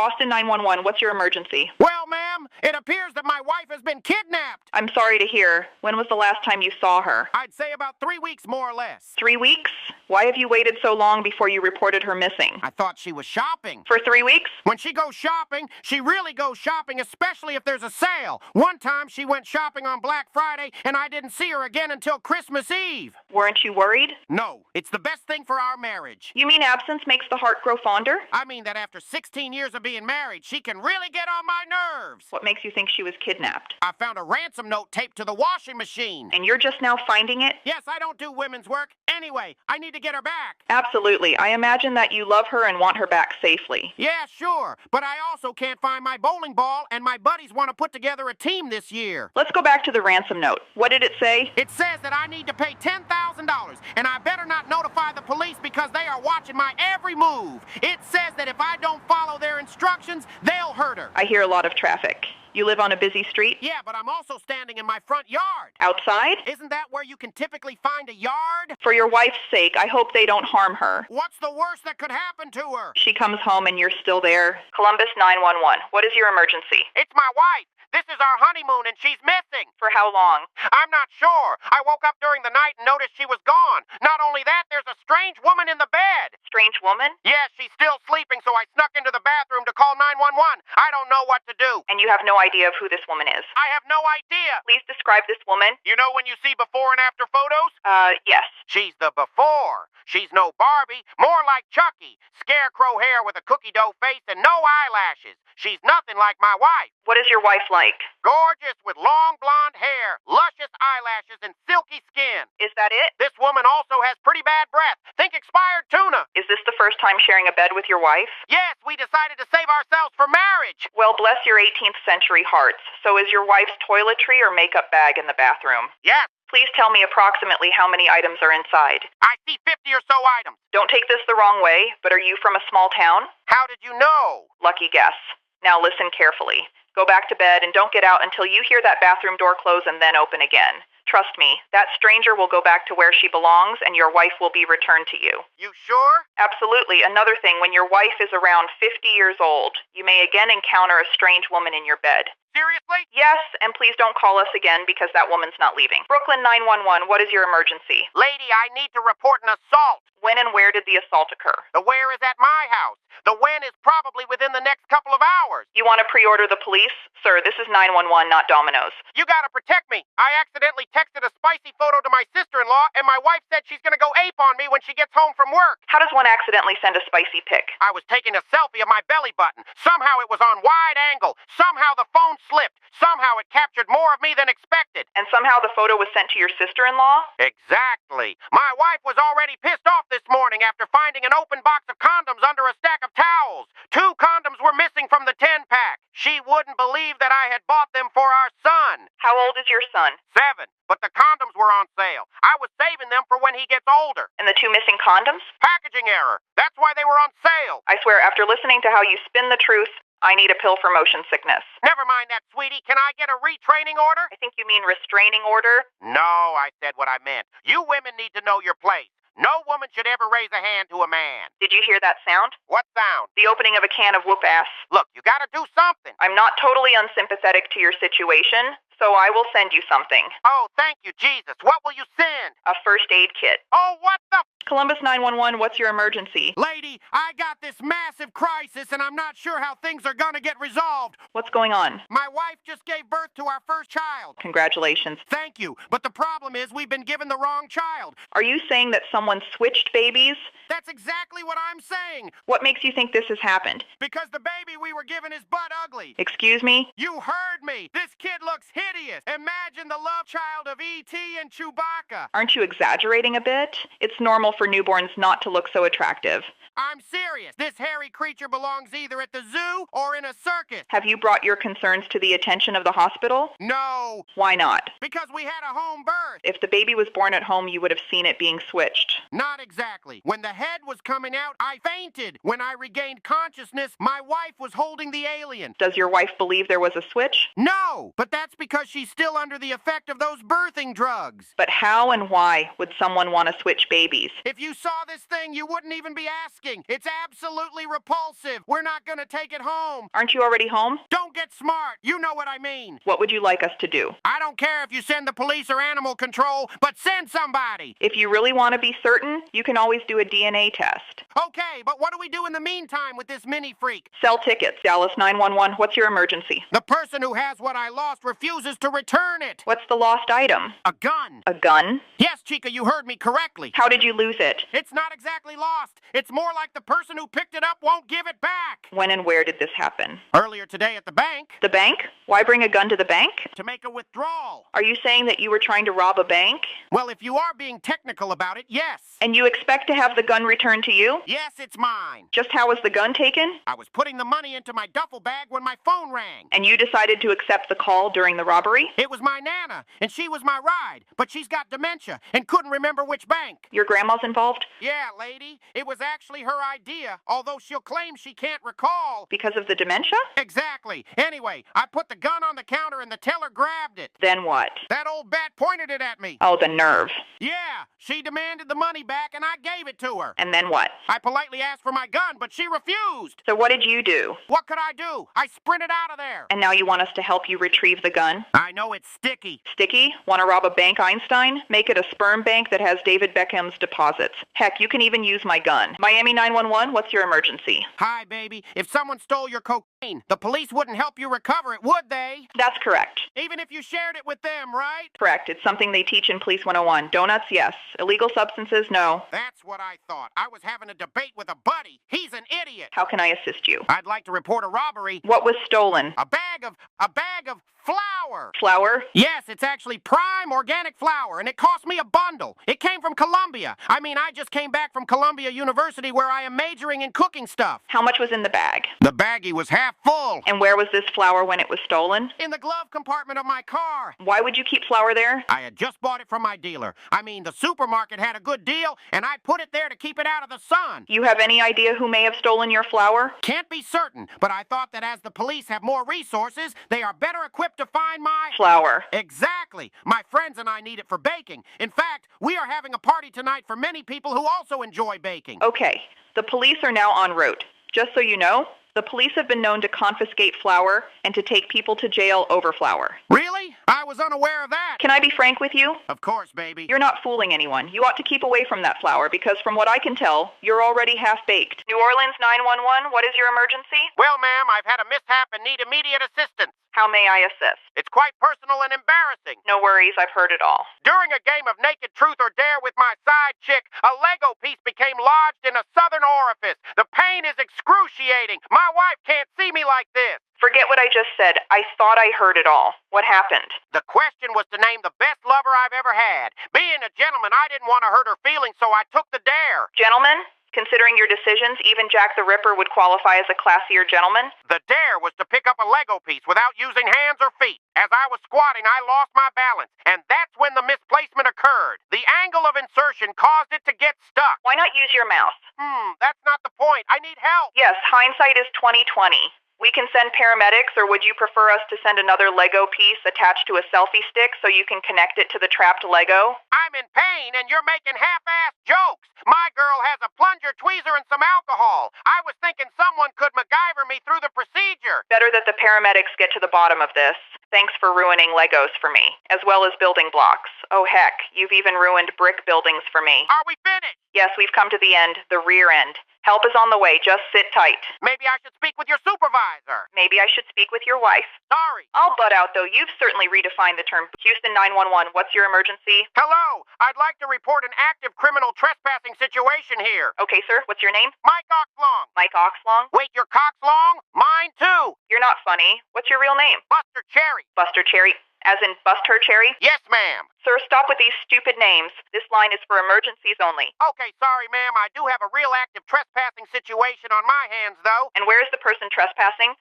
Boston 911, what's your emergency? Well, ma'am, it appears that my wife has been kidnapped. I'm sorry to hear. When was the last time you saw her? I'd say about 3 weeks, more or less. 3 weeks? Why have you waited so long before you reported her missing? I thought she was shopping. For 3 weeks? When she goes shopping, she really goes shopping, especially if there's a sale. One time she went shopping on Black Friday, and I didn't see her again until Christmas Eve. Weren't you worried? No, it's the best thing for our marriage. You mean absence makes the heart grow fonder? I mean that after 16 years of being married, she can really get on my nerves. What makes you think she was kidnapped? I found a ransom note taped to the washing machine. And you're just now finding it? Yes, I don't do women's work. Anyway, I need to get her back. Absolutely. I imagine that you love her and want her back safely. Yeah, sure. But I also can't find my bowling ball, and my buddies want to put together a team this year. Let's go back to the ransom note. What did it say? It says that I need to pay $10,000, and I better not notify the police because they are watching my every move. It says that if I don't follow their instructions, they'll hurt her. I hear a lot of traffic. You live on a busy street? Yeah, but I'm also standing in my front yard. Outside? Isn't that where you can typically find a yard? For your wife's sake, I hope they don't harm her. What's the worst that could happen to her? She comes home and you're still there. Columbus 911, what is your emergency? It's my wife. This is our honeymoon, and she's missing. For how long? I'm not sure. I woke up during the night and noticed she was gone. Not only that, there's a strange woman in the bed. Strange woman? Yes, she's still sleeping, so I snuck into the bathroom to call 911. I don't know what to do. And you have no idea of who this woman is? I have no idea. Please describe this woman. You know when you see before and after photos? Yes. She's the before. She's no Barbie, more like Chucky. Scarecrow hair with a cookie dough face and no eyelashes. She's nothing like my wife. What is your wife like? Gorgeous with long blonde hair, luscious eyelashes, and silky skin. Is that it? This woman also has pretty bad breath. Think expired tuna. Is this the first time sharing a bed with your wife? Yes, we decided to save ourselves for marriage. Well, bless your 18th century hearts. So is your wife's toiletry or makeup bag in the bathroom? Yes. Please tell me approximately how many items are inside. I see 50 or so items. Don't take this the wrong way, but are you from a small town? How did you know? Lucky guess. Now listen carefully. Go back to bed and don't get out until you hear that bathroom door close and then open again. Trust me, that stranger will go back to where she belongs and your wife will be returned to you. You sure? Absolutely. Another thing, when your wife is around 50 years old, you may again encounter a strange woman in your bed. Seriously? Yes, and please don't call us again because that woman's not leaving. Brooklyn 911, what is your emergency? Lady, I need to report an assault. When and where did the assault occur? The where is at my house. The when is probably within the next couple of hours. You want to pre-order the police? Sir, this is 911, not Domino's. You gotta protect me. I accidentally texted a spicy photo to my sister-in-law, and my wife said she's gonna go ape on me when she gets home from work. How does one accidentally send a spicy pic? I was taking a selfie of my belly button. Somehow it was on wide angle. Somehow the phone slipped. Somehow it captured more of me than expected. And somehow the photo was sent to your sister-in-law? Exactly. My wife was already pissed off this morning after finding an open box of condoms under a stack of towels. 2 condoms were missing from the 10-pack. She wouldn't believe that I had bought them for our son. How old is your son? 7, but the condoms were on sale. I was saving them for when he gets older. And the 2 missing condoms? Packaging error. That's why they were on sale. I swear, after listening to how you spin the truth, I need a pill for motion sickness. Never mind that, sweetie. Can I get a retraining order? I think you mean restraining order. No, I said what I meant. You women need to know your place. No woman should ever raise a hand to a man. Did you hear that sound? What sound? The opening of a can of whoop ass. Look, you gotta do something. I'm not totally unsympathetic to your situation, so I will send you something. Oh, thank you, Jesus. What will you send? A first aid kit. Oh, what the... Columbus 911, what's your emergency? Lady, I got this massive crisis, and I'm not sure how things are gonna get resolved. What's going on? My wife just gave birth to our first child. Congratulations. Thank you, but the problem is we've been given the wrong child. Are you saying that someone switched babies? That's exactly what I'm saying. What makes you think this has happened? Because the baby we were given is butt ugly. Excuse me? You heard me. This kid looks hideous. Imagine the love child of E.T. and Chewbacca. Aren't you exaggerating a bit? It's normal for newborns not to look so attractive. I'm serious. This hairy creature belongs either at the zoo or in a circus. Have you brought your concerns to the attention of the hospital? No. Why not? Because we had a home birth. If the baby was born at home, you would have seen it being switched. Not exactly. When the head was coming out, I fainted. When I regained consciousness, my wife was holding the alien. Does your wife believe there was a switch? No, but that's because she's still under the effect of those birthing drugs. But how and why would someone want to switch babies? If you saw this thing, you wouldn't even be asking. It's absolutely repulsive. We're not gonna take it home. Aren't you already home? Don't get smart. You know what I mean. What would you like us to do? I don't care if you send the police or animal control, but send somebody. If you really want to be certain, you can always do a DNA test. Okay, but what do we do in the meantime with this mini freak? Sell tickets. Dallas 911, what's your emergency? The person who has what I lost refuses to return it. What's the lost item? A gun. A gun? Yes, Chica, you heard me correctly. How did you lose it? It's not exactly lost. It's more like the person who picked it up won't give it back. When and where did this happen? Earlier today at the bank. The bank? Why bring a gun to the bank? To make a withdrawal. Are you saying that you were trying to rob a bank? Well, if you are being technical about it, yes. And you expect to have the gun returned to you? Yes, it's mine. Just how was the gun taken? I was putting the money into my duffel bag when my phone rang. And you decided to accept the call during the robbery? It was my Nana, and she was my ride, but she's got dementia and couldn't remember which bank. Your grandma's involved? Yeah, lady. It was actually her idea, although she'll claim she can't recall. Because of the dementia? Exactly. Anyway, I put the gun on the counter and the teller grabbed it. Then what? That old bat pointed it at me. Oh, the nerve. Yeah, she demanded the money back and I gave it to her. And then what? I politely asked for my gun, but she refused. So what did you do? What could I do? I sprinted out of there. And now you want us to help you retrieve the gun? I know it's sticky. Sticky? Want to rob a bank, Einstein? Make it a sperm bank that has David Beckham's deposits. Heck, you can even use my gun. Miami 911, what's your emergency? Hi, baby. If someone stole your cocaine, the police wouldn't help you recover it, would they? That's correct. Even if you shared it with them, right? Correct. It's something they teach in Police 101. Donuts, yes. Illegal substances, no. That's what I thought. I was having a debate with a buddy. He's an idiot. How can I assist you? I'd like to report a robbery. What was stolen? A bag of flour. Flour? Yes, it's actually prime organic flour, and it cost me a bundle. It came from Columbia. I just came back from Columbia University where I am majoring in cooking stuff. How much was in the bag? The baggie was half full. And where was this flour when it was stolen? In the glove compartment of my car. Why would you keep flour there? I had just bought it from my dealer. The supermarket had a good deal, and I put it there to keep it out of the sun. You have any idea who may have stolen your flour? Can't be certain, but I thought that as the police have more resources, they are better equipped to find my... flour. Exactly. My friends and I need it for baking. In fact, we are having a party tonight for many people who also enjoy baking. Okay. The police are now en route. Just so you know, the police have been known to confiscate flour and to take people to jail over flour. Really? I was unaware of that. Can I be frank with you? Of course, baby. You're not fooling anyone. You ought to keep away from that flour because from what I can tell, you're already half-baked. New Orleans 911, what is your emergency? Well, ma'am, I've had a mishap and need immediate assistance. How may I assist? It's quite personal and embarrassing. No worries, I've heard it all. During a game of Naked Truth or Dare with my side chick, a Lego piece became lodged in a southern orifice. The pain is excruciating. My wife can't see me like this. Forget what I just said. I thought I heard it all. What happened? The question was to name the best lover I've ever had. Being a gentleman, I didn't want to hurt her feelings, so I took the dare. Gentlemen? Considering your decisions, even Jack the Ripper would qualify as a classier gentleman? The dare was to pick up a Lego piece without using hands or feet. As I was squatting, I lost my balance, and that's when the misplacement occurred. The angle of insertion caused it to get stuck. Why not use your mouse? That's not the point. I need help. Yes, hindsight is 20/20. We can send paramedics, or would you prefer us to send another Lego piece attached to a selfie stick so you can connect it to the trapped Lego? I'm in pain, and you're making half-assed jokes. My girl has a plunger, tweezer, and some alcohol. I was thinking someone could MacGyver me through the procedure. Better that the paramedics get to the bottom of this. Thanks for ruining Legos for me, as well as building blocks. Oh heck, you've even ruined brick buildings for me. Are we finished? Yes, we've come to the end, the rear end. Help is on the way, just sit tight. Maybe I should speak with your supervisor. Maybe I should speak with your wife. Sorry. I'll butt out, though. You've certainly redefined the term. Houston 911, what's your emergency? Hello. I'd like to report an active criminal trespassing situation here. Okay, sir. What's your name? Mike Oxlong. Mike Oxlong? Wait, your cock's long? Mine too. You're not funny. What's your real name? Buster Cherry. Buster Cherry. As in bust her cherry? Yes, ma'am. Sir, stop with these stupid names. This line is for emergencies only. Okay, sorry, ma'am. I do have a real active trespassing situation on my hands, though. And where is the person trespassing?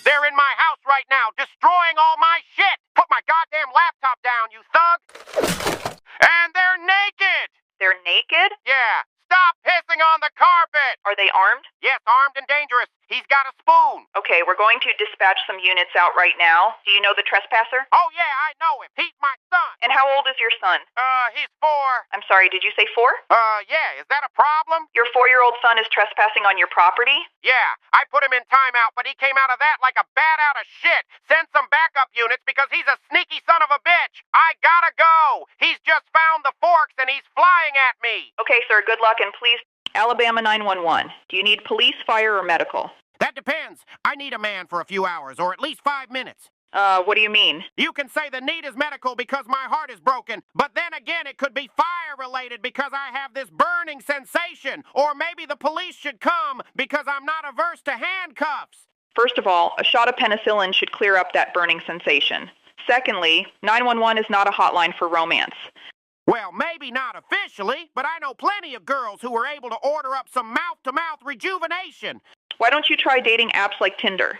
They're in my house right now, destroying all my shit. Put my goddamn laptop down, you thug. And they're naked. They're naked? Yeah. Stop pissing on the carpet. Are they armed? Yes, armed and dangerous. He's got a spoon. Okay, we're going to dispatch some units out right now. Do you know the trespasser? Oh, yeah, I know him. He's my son. And how old is your son? He's 4. I'm sorry, did you say 4? Yeah, is that a problem? Your 4-year-old son is trespassing on your property? Yeah, I put him in timeout, but he came out of that like a bat out of shit. Send some backup units because he's a sneaky son of a bitch. I gotta go. He's just found the forks and he's flying at me. Okay, sir, good luck and please... Alabama 911. Do you need police, fire, or medical? That depends. I need a man for a few hours, or at least 5 minutes. What do you mean? You can say the need is medical because my heart is broken, but then again it could be fire-related because I have this burning sensation, or maybe the police should come because I'm not averse to handcuffs. First of all, a shot of penicillin should clear up that burning sensation. Secondly, 911 is not a hotline for romance. Well, maybe not officially, but I know plenty of girls who were able to order up some mouth-to-mouth rejuvenation. Why don't you try dating apps like Tinder?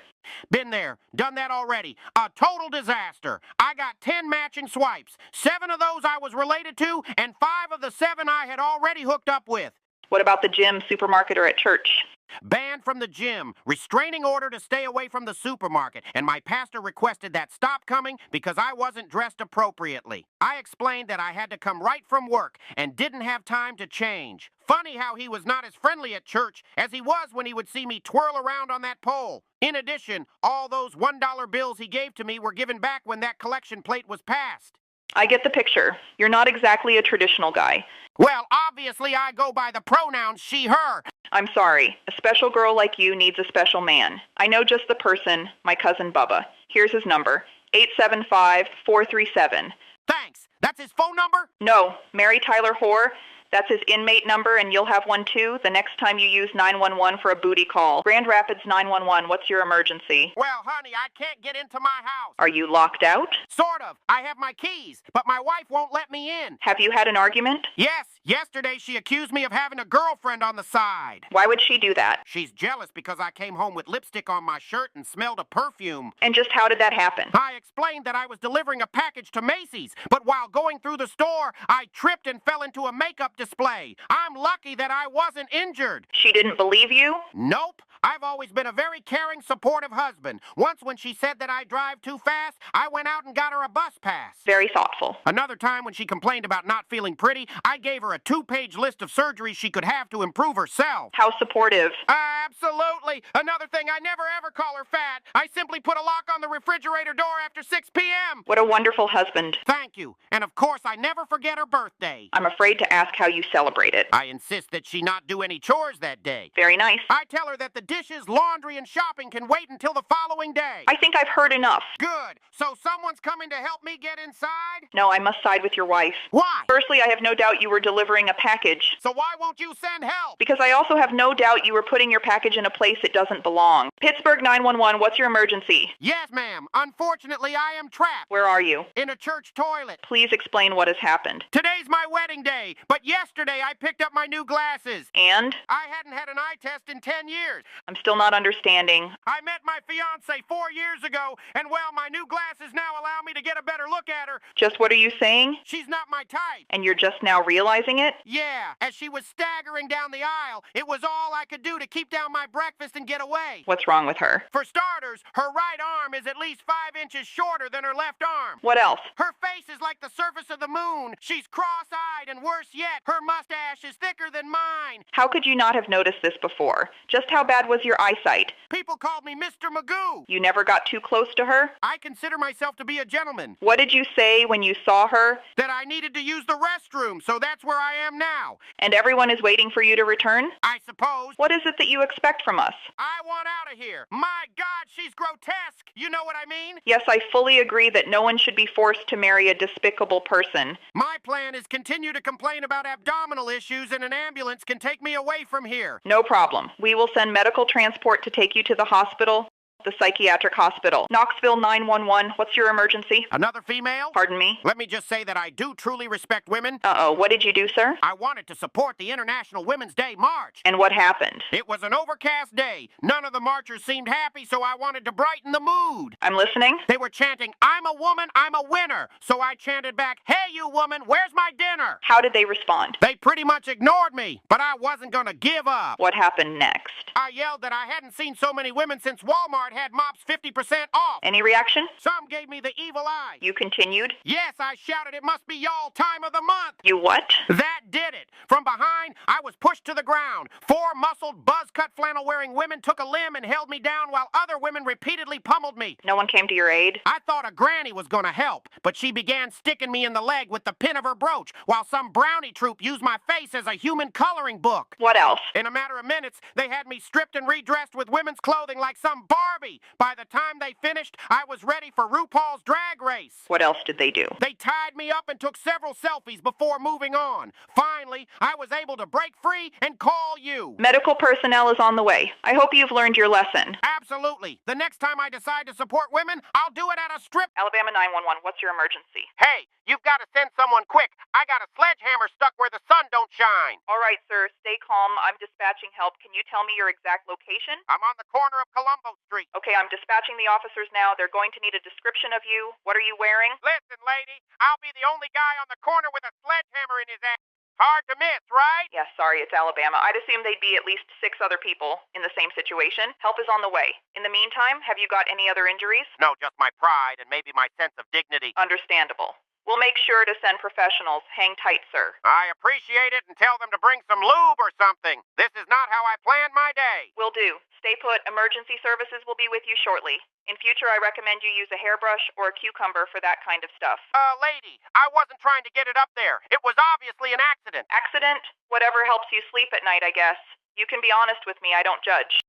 Been there, done that already. A total disaster. I got 10 matching swipes. 7 of those I was related to, and 5 of the 7 I had already hooked up with. What about the gym, supermarket, or at church? Banned from the gym, restraining order to stay away from the supermarket, and my pastor requested that stop coming because I wasn't dressed appropriately. I explained that I had to come right from work and didn't have time to change. Funny how he was not as friendly at church as he was when he would see me twirl around on that pole. In addition, all those $1 bills he gave to me were given back when that collection plate was passed. I get the picture. You're not exactly a traditional guy. Well, obviously I go by the pronouns she, her. I'm sorry. A special girl like you needs a special man. I know just the person, my cousin Bubba. Here's his number, 875-437. Thanks. That's his phone number? No, Mary Tyler Hoare. That's his inmate number, and you'll have one too the next time you use 911 for a booty call. Grand Rapids 911, what's your emergency? Well, honey, I can't get into my house. Are you locked out? Sort of. I have my keys, but my wife won't let me in. Have you had an argument? Yes. Yesterday she accused me of having a girlfriend on the side. Why would she do that? She's jealous because I came home with lipstick on my shirt and smelled of perfume. And just how did that happen? I explained that I was delivering a package to Macy's, but while going through the store, I tripped and fell into a makeup display. I'm lucky that I wasn't injured. She didn't believe you? Nope. I've always been a very caring, supportive husband. Once when she said that I drive too fast, I went out and got her a bus pass. Very thoughtful. Another time when she complained about not feeling pretty, I gave her a 2-page list of surgeries she could have to improve herself. How supportive. Absolutely. Another thing, I never ever call her fat. I simply put a lock on the refrigerator door after 6 p.m. What a wonderful husband. Thank you. And of course, I never forget her birthday. I'm afraid to ask how you celebrate it. I insist that she not do any chores that day. Very nice. I tell her that the dishes, laundry, and shopping can wait until the following day. I think I've heard enough. Good. So someone's coming to help me get inside? No, I must side with your wife. Why? Firstly, I have no doubt you were delivering a package. So why won't you send help? Because I also have no doubt you were putting your package in a place it doesn't belong. Pittsburgh 911, what's your emergency? Yes, ma'am. Unfortunately, I am trapped. Where are you? In a church toilet. Please explain what has happened. Today's my wedding day, but yesterday I picked up my new glasses. And? I hadn't had an eye test in 10 years. I'm still not understanding. I met my fiancée 4 years ago, and well, my new glasses now allow me to get a better look at her. Just what are you saying? She's not my type. And you're just now realizing it? Yeah, as she was staggering down the aisle, it was all I could do to keep down my breakfast and get away. What's wrong with her? For starters, her right arm is at least 5 inches shorter than her left arm. What else? Her face is like the surface of the moon. She's cross-eyed, and worse yet, her mustache is thicker than mine. How could you not have noticed this before? Just how bad was your eyesight? People called me Mr. Magoo. You never got too close to her? I consider myself to be a gentleman. What did you say when you saw her? That I needed to use the restroom, so that's where I am now. And everyone is waiting for you to return? I suppose. What is it that you expect from us? I want out of here. My God, she's grotesque. You know what I mean? Yes, I fully agree that no one should be forced to marry a despicable person. My plan is continue to complain about abdominal issues and an ambulance can take me away from here. No problem. We will send medical transport to take you to the hospital. The psychiatric hospital. Knoxville 911. What's your emergency? Another female? Pardon me? Let me just say that I do truly respect women. Uh-oh, what did you do, sir? I wanted to support the International Women's Day March. And what happened? It was an overcast day. None of the marchers seemed happy, so I wanted to brighten the mood. I'm listening. They were chanting, "I'm a woman, I'm a winner." So I chanted back, "Hey, you woman, where's my dinner?" How did they respond? They pretty much ignored me, but I wasn't gonna give up. What happened next? I yelled that I hadn't seen so many women since Walmart had mops 50% off. Any reaction? Some gave me the evil eye. You continued? Yes, I shouted, "It must be y'all time of the month." You what? That did it. From behind, I was pushed to the ground. 4 muscled, buzz-cut flannel-wearing women took a limb and held me down while other women repeatedly pummeled me. No one came to your aid? I thought a granny was gonna help, but she began sticking me in the leg with the pin of her brooch, while some brownie troop used my face as a human coloring book. What else? In a matter of minutes, they had me stripped and redressed with women's clothing like some Barbie. By the time they finished, I was ready for RuPaul's Drag Race. What else did they do? They tied me up and took several selfies before moving on. Finally, I was able to break free and call you. Medical personnel is on the way. I hope you've learned your lesson. Absolutely. The next time I decide to support women, I'll do it at a strip. Alabama 911, what's your emergency? Hey, you've got to send someone quick. I got a sledgehammer stuck where the sun don't shine. All right, sir. Stay calm. I'm dispatching help. Can you tell me your exact location? I'm on the corner of Colombo Street. Okay, I'm dispatching the officers now. They're going to need a description of you. What are you wearing? Listen, lady, I'll be the only guy on the corner with a sledgehammer in his ass. Hard to miss, right? Yes, sorry, it's Alabama. I'd assume they'd be at least 6 other people in the same situation. Help is on the way. In the meantime, have you got any other injuries? No, just my pride and maybe my sense of dignity. Understandable. We'll make sure to send professionals. Hang tight, sir. I appreciate it and tell them to bring some lube or something. This is not how I planned my day. Will do. Stay put. Emergency services will be with you shortly. In future, I recommend you use a hairbrush or a cucumber for that kind of stuff. Lady, I wasn't trying to get it up there. It was obviously an accident. Accident? Whatever helps you sleep at night, I guess. You can be honest with me. I don't judge.